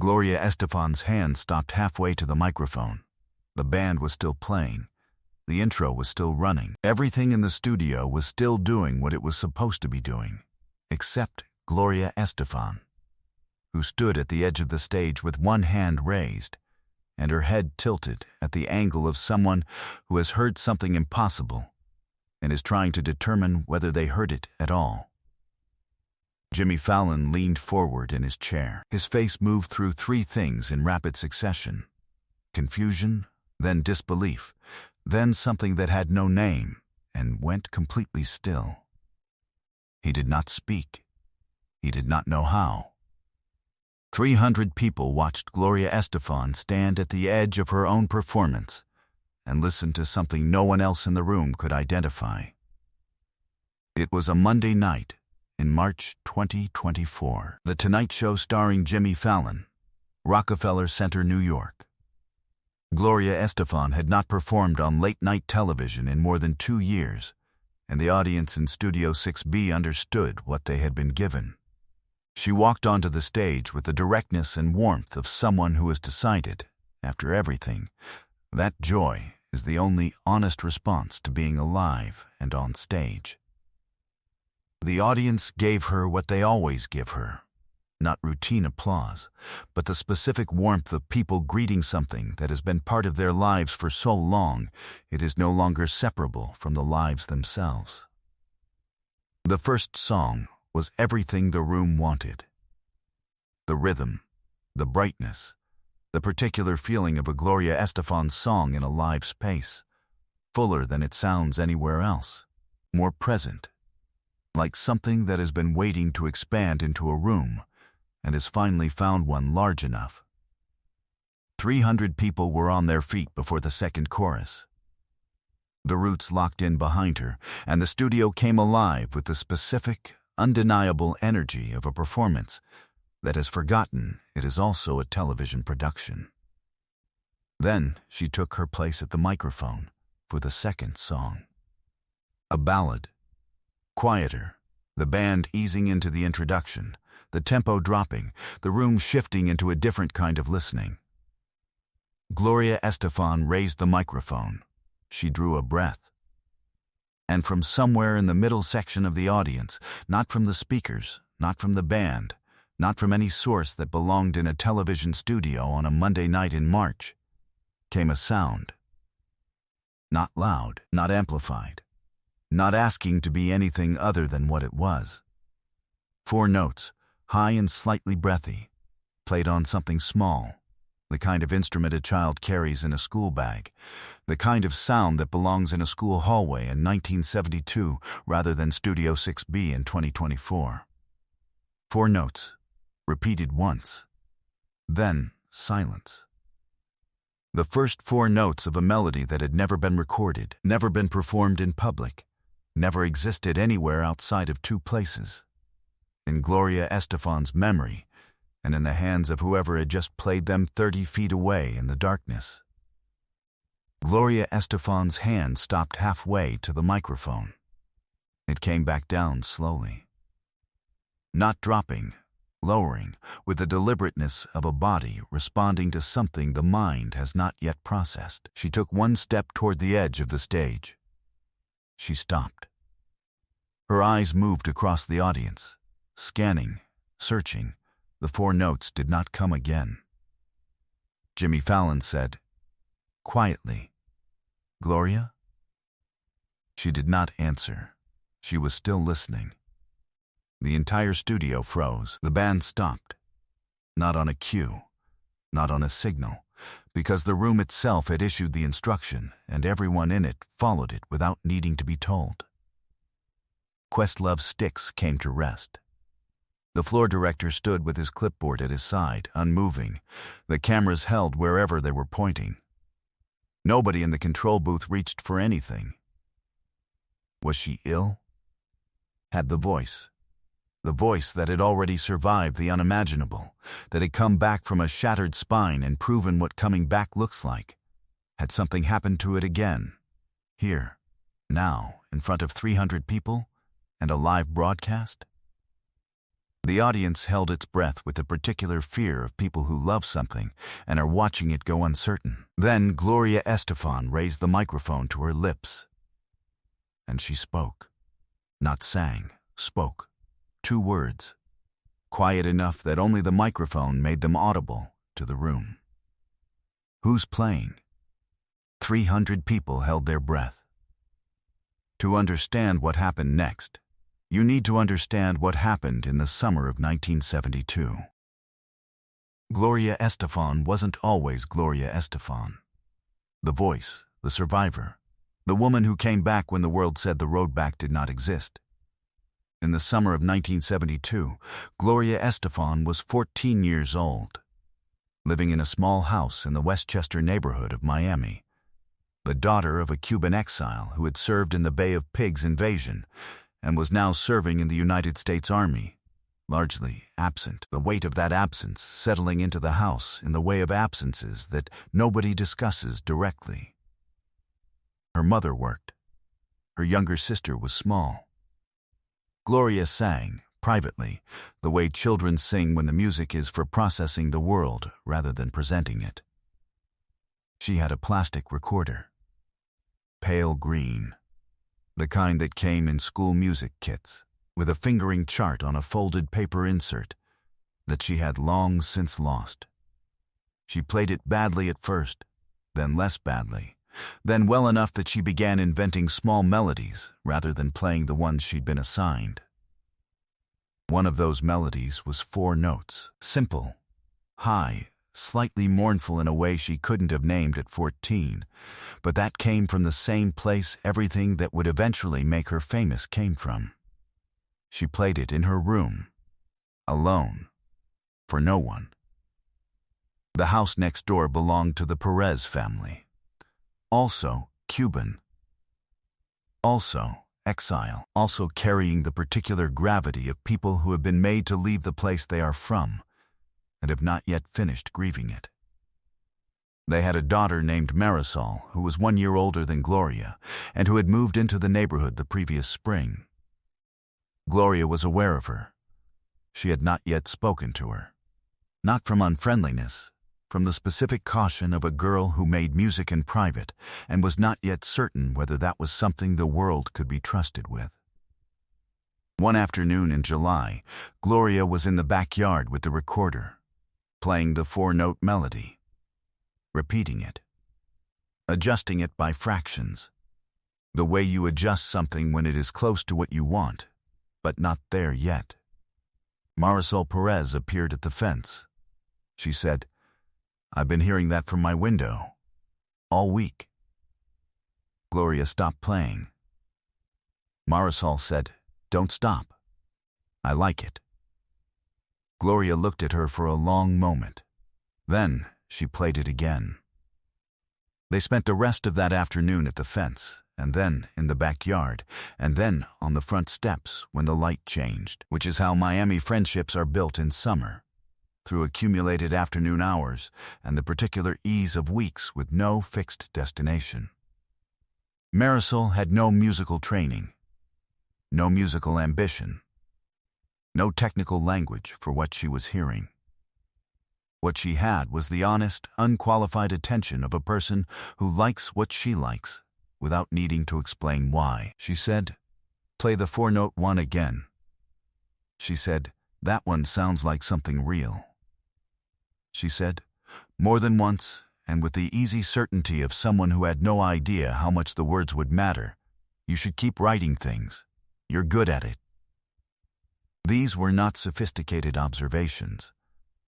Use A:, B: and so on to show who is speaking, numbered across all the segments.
A: Gloria Estefan's hand stopped halfway to the microphone. The band was still playing. The intro was still running. Everything in the studio was still doing what it was supposed to be doing, except Gloria Estefan, who stood at the edge of the stage with one hand raised and her head tilted at the angle of someone who has heard something impossible and is trying to determine whether they heard it at all. Jimmy Fallon leaned forward in his chair. His face moved through three things in rapid succession: confusion, then disbelief, then something that had no name, and went completely still. He did not speak. He did not know how. 300 people watched Gloria Estefan stand at the edge of her own performance and listen to something no one else in the room could identify. It was a Monday night in March 2024. The Tonight Show starring Jimmy Fallon, Rockefeller Center, New York. Gloria Estefan had not performed on late-night television in more than 2 years, and the audience in Studio 6B understood what they had been given. She walked onto the stage with the directness and warmth of someone who has decided, after everything, that joy is the only honest response to being alive and on stage. The audience gave her what they always give her, not routine applause, but the specific warmth of people greeting something that has been part of their lives for so long it is no longer separable from the lives themselves. The first song was everything the room wanted. The rhythm, the brightness, the particular feeling of a Gloria Estefan song in a live space, fuller than it sounds anywhere else, more present, like something that has been waiting to expand into a room and has finally found one large enough. 300 people were on their feet before the second chorus. The Roots locked in behind her, and the studio came alive with the specific, undeniable energy of a performance that has forgotten it is also a television production. Then she took her place at the microphone for the second song. A ballad. Quieter, the band easing into the introduction, the tempo dropping, the room shifting into a different kind of listening. Gloria Estefan raised the microphone. She drew a breath. And from somewhere in the middle section of the audience, not from the speakers, not from the band, not from any source that belonged in a television studio on a Monday night in March, came a sound. Not loud, not amplified, not asking to be anything other than what it was. 4 notes, high and slightly breathy, played on something small, the kind of instrument a child carries in a school bag, the kind of sound that belongs in a school hallway in 1972 rather than Studio 6B in 2024. 4 notes, repeated once. Then silence. The first 4 notes of a melody that had never been recorded, never been performed in public, never existed anywhere outside of 2 places: in Gloria Estefan's memory, and in the hands of whoever had just played them 30 feet away in the darkness. Gloria Estefan's hand stopped halfway to the microphone. It came back down slowly. Not dropping, lowering, with the deliberateness of a body responding to something the mind has not yet processed. She took 1 step toward the edge of the stage. She stopped. Her eyes moved across the audience, scanning, searching. The 4 notes did not come again. Jimmy Fallon said, quietly, "Gloria?" She did not answer. She was still listening. The entire studio froze. The band stopped. Not on a cue, not on a signal, because the room itself had issued the instruction and everyone in it followed it without needing to be told. Questlove's sticks came to rest. The floor director stood with his clipboard at his side, unmoving, the cameras held wherever they were pointing. Nobody in the control booth reached for anything. Was she ill? Had the voice that had already survived the unimaginable, that had come back from a shattered spine and proven what coming back looks like, had something happened to it again, here, now, in front of 300 people, and a live broadcast? The audience held its breath with the particular fear of people who love something and are watching it go uncertain. Then Gloria Estefan raised the microphone to her lips, and she spoke. Not sang, spoke. 2 words, quiet enough that only the microphone made them audible to the room. Who's playing? 300 people held their breath. To understand what happened next, you need to understand what happened in the summer of 1972. Gloria Estefan wasn't always Gloria Estefan. The voice, the survivor, the woman who came back when the world said the road back did not exist. In the summer of 1972, Gloria Estefan was 14 years old, living in a small house in the Westchester neighborhood of Miami. The daughter of a Cuban exile who had served in the Bay of Pigs invasion and was now serving in the United States Army, largely absent. The weight of that absence settling into the house in the way of absences that nobody discusses directly. Her mother worked. Her younger sister was small. Gloria sang, privately, the way children sing when the music is for processing the world rather than presenting it. She had a plastic recorder. Pale green. The kind that came in school music kits, with a fingering chart on a folded paper insert that she had long since lost. She played it badly at first, then less badly, then well enough that she began inventing small melodies rather than playing the ones she'd been assigned. One of those melodies was 4 notes, simple, high, slightly mournful in a way she couldn't have named at 14, but that came from the same place everything that would eventually make her famous came from. She played it in her room, alone, for no one. The house next door belonged to the Perez family, also Cuban, also exile, also carrying the particular gravity of people who have been made to leave the place they are from and have not yet finished grieving it. They had a daughter named Marisol, who was 1 year older than Gloria, and who had moved into the neighborhood the previous spring. Gloria was aware of her. She had not yet spoken to her. Not from unfriendliness, from the specific caution of a girl who made music in private and was not yet certain whether that was something the world could be trusted with. One afternoon in July, Gloria was in the backyard with the recorder, playing the 4-note melody, repeating it, adjusting it by fractions, the way you adjust something when it is close to what you want, but not there yet. Marisol Perez appeared at the fence. She said, "I've been hearing that from my window, all week." Gloria stopped playing. Marisol said, "Don't stop. I like it." Gloria looked at her for a long moment. Then she played it again. They spent the rest of that afternoon at the fence, and then in the backyard, and then on the front steps when the light changed, which is how Miami friendships are built in summer, through accumulated afternoon hours and the particular ease of weeks with no fixed destination. Marisol had no musical training, no musical ambition, no technical language for what she was hearing. What she had was the honest, unqualified attention of a person who likes what she likes without needing to explain why. She said, "Play the 4-note one again." She said, "That one sounds like something real." She said, more than once, and with the easy certainty of someone who had no idea how much the words would matter, "You should keep writing things. You're good at it." These were not sophisticated observations.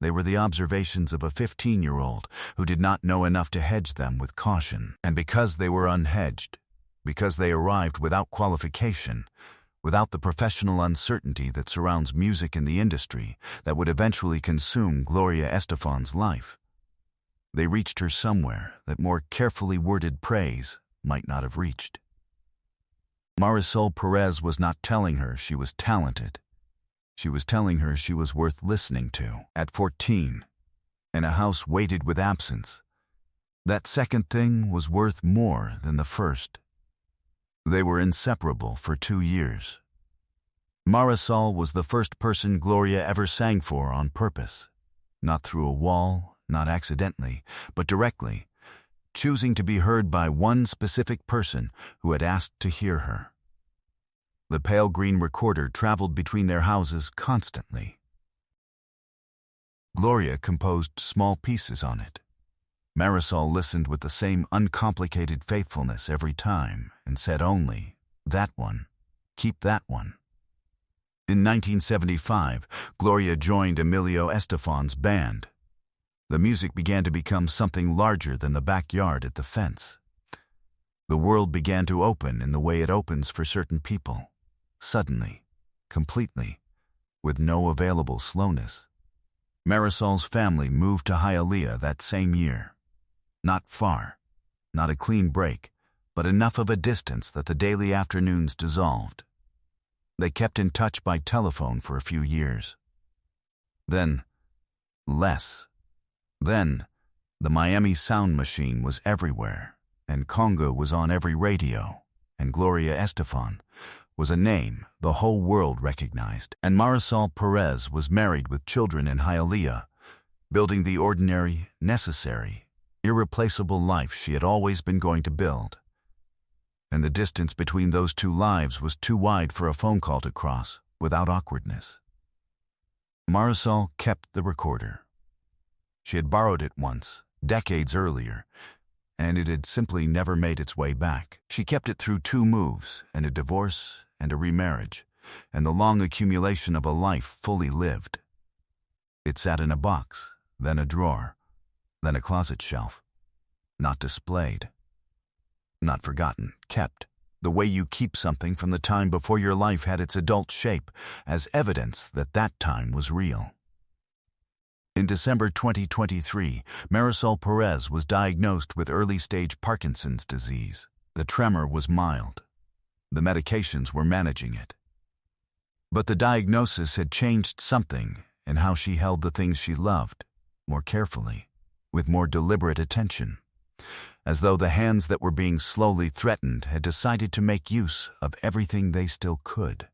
A: They were the observations of a 15-year-old who did not know enough to hedge them with caution. And because they were unhedged, because they arrived without qualification, without the professional uncertainty that surrounds music in the industry that would eventually consume Gloria Estefan's life, they reached her somewhere that more carefully worded praise might not have reached. Marisol Perez was not telling her she was talented. She was telling her she was worth listening to. At 14, in a house weighted with absence, that second thing was worth more than the first. They were inseparable for 2 years. Marisol was the first person Gloria ever sang for on purpose. Not through a wall, not accidentally, but directly, choosing to be heard by one specific person who had asked to hear her. The pale green recorder traveled between their houses constantly. Gloria composed small pieces on it. Marisol listened with the same uncomplicated faithfulness every time and said only, "That one. Keep that one." In 1975, Gloria joined Emilio Estefan's band. The music began to become something larger than the backyard at the fence. The world began to open in the way it opens for certain people, suddenly, completely, with no available slowness. Marisol's family moved to Hialeah that same year. Not far, not a clean break, but enough of a distance that the daily afternoons dissolved. They kept in touch by telephone for a few years. Then, less. Then, the Miami Sound Machine was everywhere, and Conga was on every radio, and Gloria Estefan was a name the whole world recognized, and Marisol Perez was married with children in Hialeah, building the ordinary, necessary, irreplaceable life she had always been going to build. And the distance between those two lives was too wide for a phone call to cross without awkwardness. Marisol kept the recorder. She had borrowed it once, decades earlier, and it had simply never made its way back. She kept it through 2 moves and a divorce and a remarriage, and the long accumulation of a life fully lived. It sat in a box, then a drawer, then a closet shelf. Not displayed. Not forgotten, kept, the way you keep something from the time before your life had its adult shape, as evidence that that time was real. In December 2023, Marisol Perez was diagnosed with early-stage Parkinson's disease. The tremor was mild. The medications were managing it. But the diagnosis had changed something in how she held the things she loved, more carefully, with more deliberate attention, as though the hands that were being slowly threatened had decided to make use of everything they still could.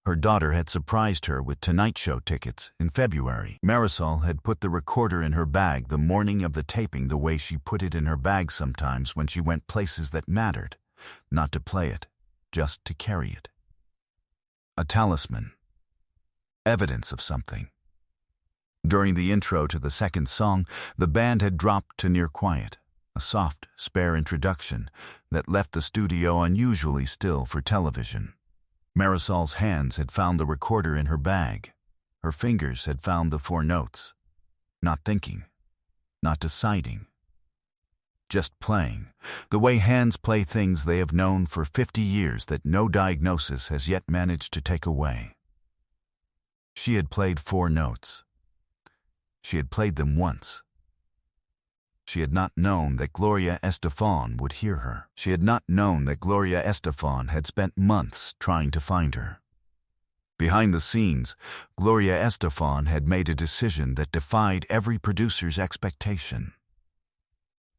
A: Her daughter had surprised her with Tonight Show tickets in February. Marisol had put the recorder in her bag the morning of the taping, the way she put it in her bag sometimes when she went places that mattered, not to play it, just to carry it. A talisman. Evidence of something. During the intro to the second song, the band had dropped to near quiet, a soft, spare introduction that left the studio unusually still for television. Marisol's hands had found the recorder in her bag. Her fingers had found the 4 notes. Not thinking, not deciding. Just playing, the way hands play things they have known for 50 years that no diagnosis has yet managed to take away. She had played 4 notes. She had played them once. She had not known that Gloria Estefan would hear her. She had not known that Gloria Estefan had spent months trying to find her. Behind the scenes, Gloria Estefan had made a decision that defied every producer's expectation.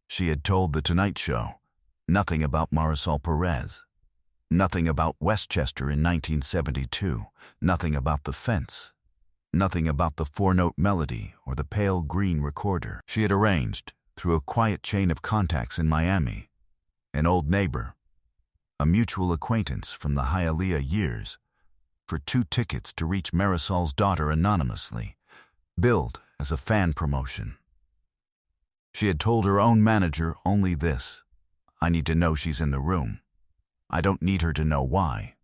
A: She had told The Tonight Show nothing about Marisol Perez, nothing about Westchester in 1972, nothing about the fence, nothing about the 4-note melody or the pale green recorder. She had arranged, through a quiet chain of contacts in Miami, an old neighbor, a mutual acquaintance from the Hialeah years, for 2 tickets to reach Marisol's daughter anonymously, billed as a fan promotion. She had told her own manager only this: "I need to know she's in the room. I don't need her to know why."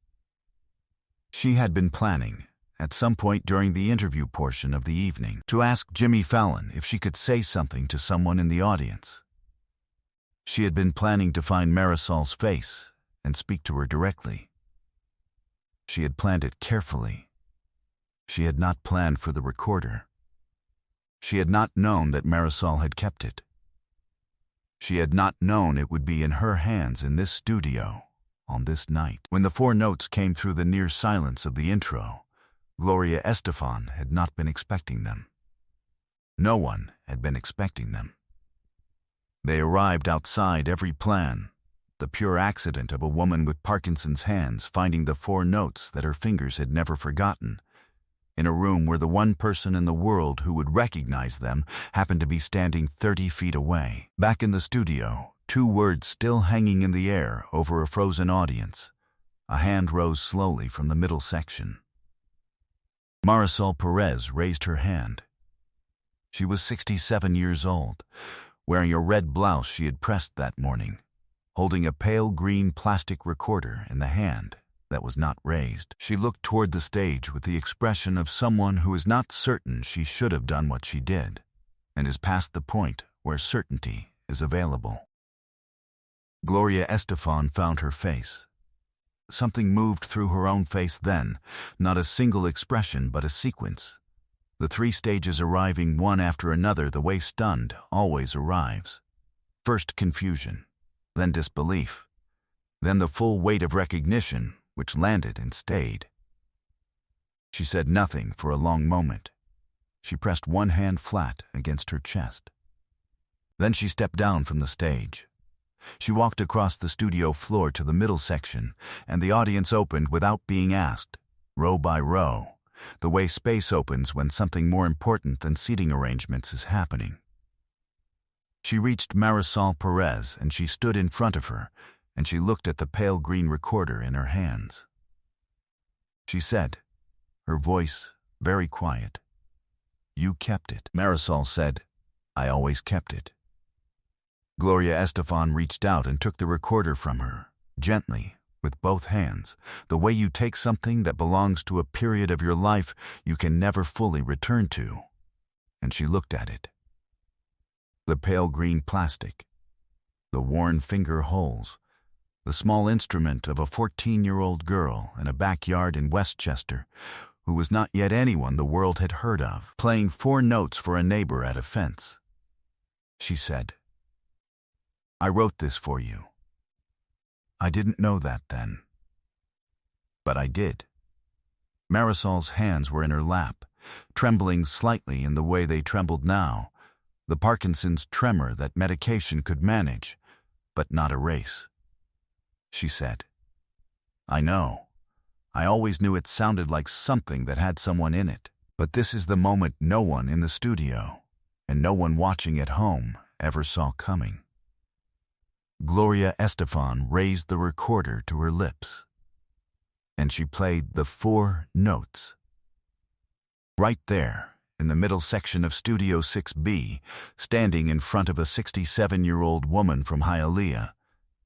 A: She had been planning, at some point during the interview portion of the evening, to ask Jimmy Fallon if she could say something to someone in the audience. She had been planning to find Marisol's face and speak to her directly. She had planned it carefully. She had not planned for the recorder. She had not known that Marisol had kept it. She had not known it would be in her hands in this studio on this night. When the 4 notes came through the near silence of the intro, Gloria Estefan had not been expecting them. No one had been expecting them. They arrived outside every plan, the pure accident of a woman with Parkinson's hands finding the 4 notes that her fingers had never forgotten, in a room where the one person in the world who would recognize them happened to be standing 30 feet away. Back in the studio, 2 words still hanging in the air over a frozen audience. A hand rose slowly from the middle section. Marisol Perez raised her hand. She was 67 years old, wearing a red blouse she had pressed that morning, holding a pale green plastic recorder in the hand that was not raised. She looked toward the stage with the expression of someone who is not certain she should have done what she did, and is past the point where certainty is available. Gloria Estefan found her face. Something moved through her own face then, not a single expression but a sequence. The 3 stages arriving one after another the way stunned always arrives. First confusion, then disbelief, then the full weight of recognition, which landed and stayed. She said nothing for a long moment. She pressed one hand flat against her chest. Then she stepped down from the stage. She walked across the studio floor to the middle section, and the audience opened without being asked, row by row, the way space opens when something more important than seating arrangements is happening. She reached Marisol Perez, and she stood in front of her, and she looked at the pale green recorder in her hands. She said, her voice very quiet, "You kept it." Marisol said, "I always kept it." Gloria Estefan reached out and took the recorder from her, gently, with both hands, the way you take something that belongs to a period of your life you can never fully return to, and she looked at it. The pale green plastic, the worn finger holes, the small instrument of a 14-year-old girl in a backyard in Westchester who was not yet anyone the world had heard of, playing 4 notes for a neighbor at a fence. She said, "I wrote this for you. I didn't know that then. But I did." Marisol's hands were in her lap, trembling slightly in the way they trembled now, the Parkinson's tremor that medication could manage, but not erase. She said, "I know. I always knew it sounded like something that had someone in it, but this is the moment no one in the studio, and no one watching at home, ever saw coming." Gloria Estefan raised the recorder to her lips, and she played the 4 notes. Right there, in the middle section of Studio 6B, standing in front of a 67-year-old woman from Hialeah,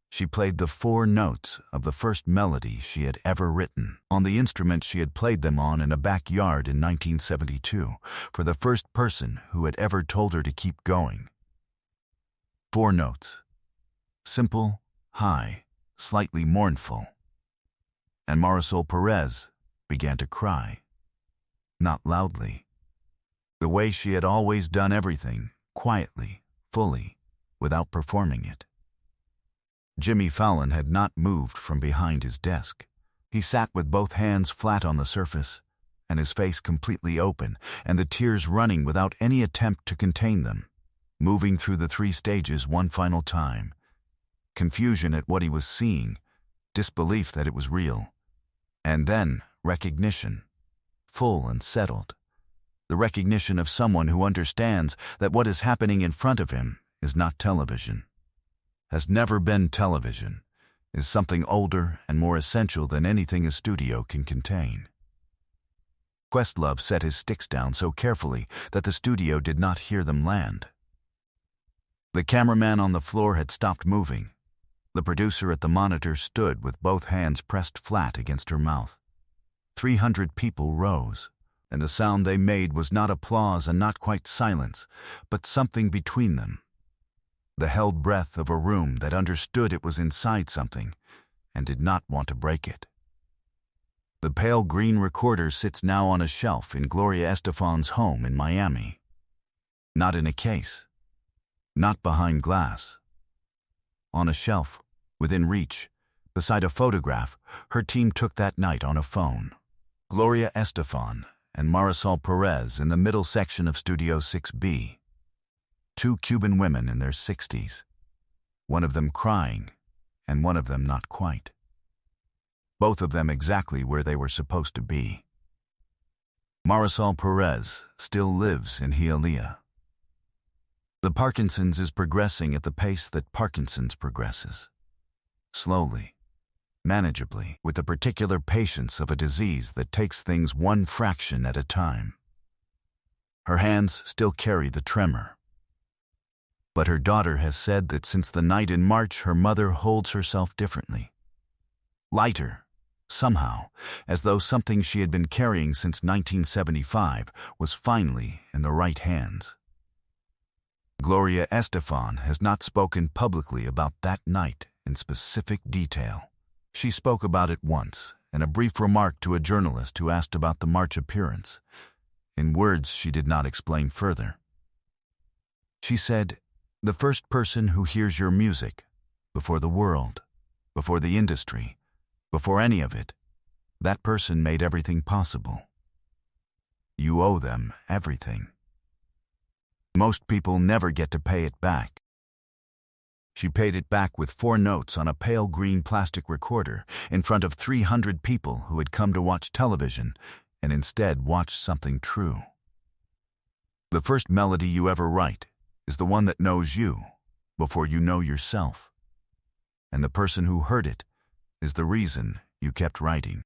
A: she played the 4 notes of the first melody she had ever written, on the instrument she had played them on in a backyard in 1972, for the first person who had ever told her to keep going. 4 notes. Simple, high, slightly mournful. And Marisol Perez began to cry. Not loudly. The way she had always done everything, quietly, fully, without performing it. Jimmy Fallon had not moved from behind his desk. He sat with both hands flat on the surface, and his face completely open, and the tears running without any attempt to contain them, moving through the 3 stages one final time. Confusion at what he was seeing, disbelief that it was real, and then recognition, full and settled. The recognition of someone who understands that what is happening in front of him is not television, has never been television, is something older and more essential than anything a studio can contain. Questlove set his sticks down so carefully that the studio did not hear them land. The cameraman on the floor had stopped moving. The producer at the monitor stood with both hands pressed flat against her mouth. 300 people rose, and the sound they made was not applause and not quite silence, but something between them. The held breath of a room that understood it was inside something and did not want to break it. The pale green recorder sits now on a shelf in Gloria Estefan's home in Miami. Not in a case. Not behind glass. On a shelf, within reach, beside a photograph her team took that night on a phone. Gloria Estefan and Marisol Perez in the middle section of Studio 6B. 2 Cuban women in their 60s. One of them crying, and one of them not quite. Both of them exactly where they were supposed to be. Marisol Perez still lives in Hialeah. The Parkinson's is progressing at the pace that Parkinson's progresses. Slowly, manageably, with the particular patience of a disease that takes things one fraction at a time. Her hands still carry the tremor. But her daughter has said that since the night in March, her mother holds herself differently. Lighter, somehow, as though something she had been carrying since 1975 was finally in the right hands. Gloria Estefan has not spoken publicly about that night in specific detail. She spoke about it once, in a brief remark to a journalist who asked about the March appearance. In words she did not explain further. She said, "The first person who hears your music, before the world, before the industry, before any of it, that person made everything possible. You owe them everything. Most people never get to pay it back." She paid it back with 4 notes on a pale green plastic recorder in front of 300 people who had come to watch television and instead watched something true. The first melody you ever write is the one that knows you before you know yourself. And the person who heard it is the reason you kept writing.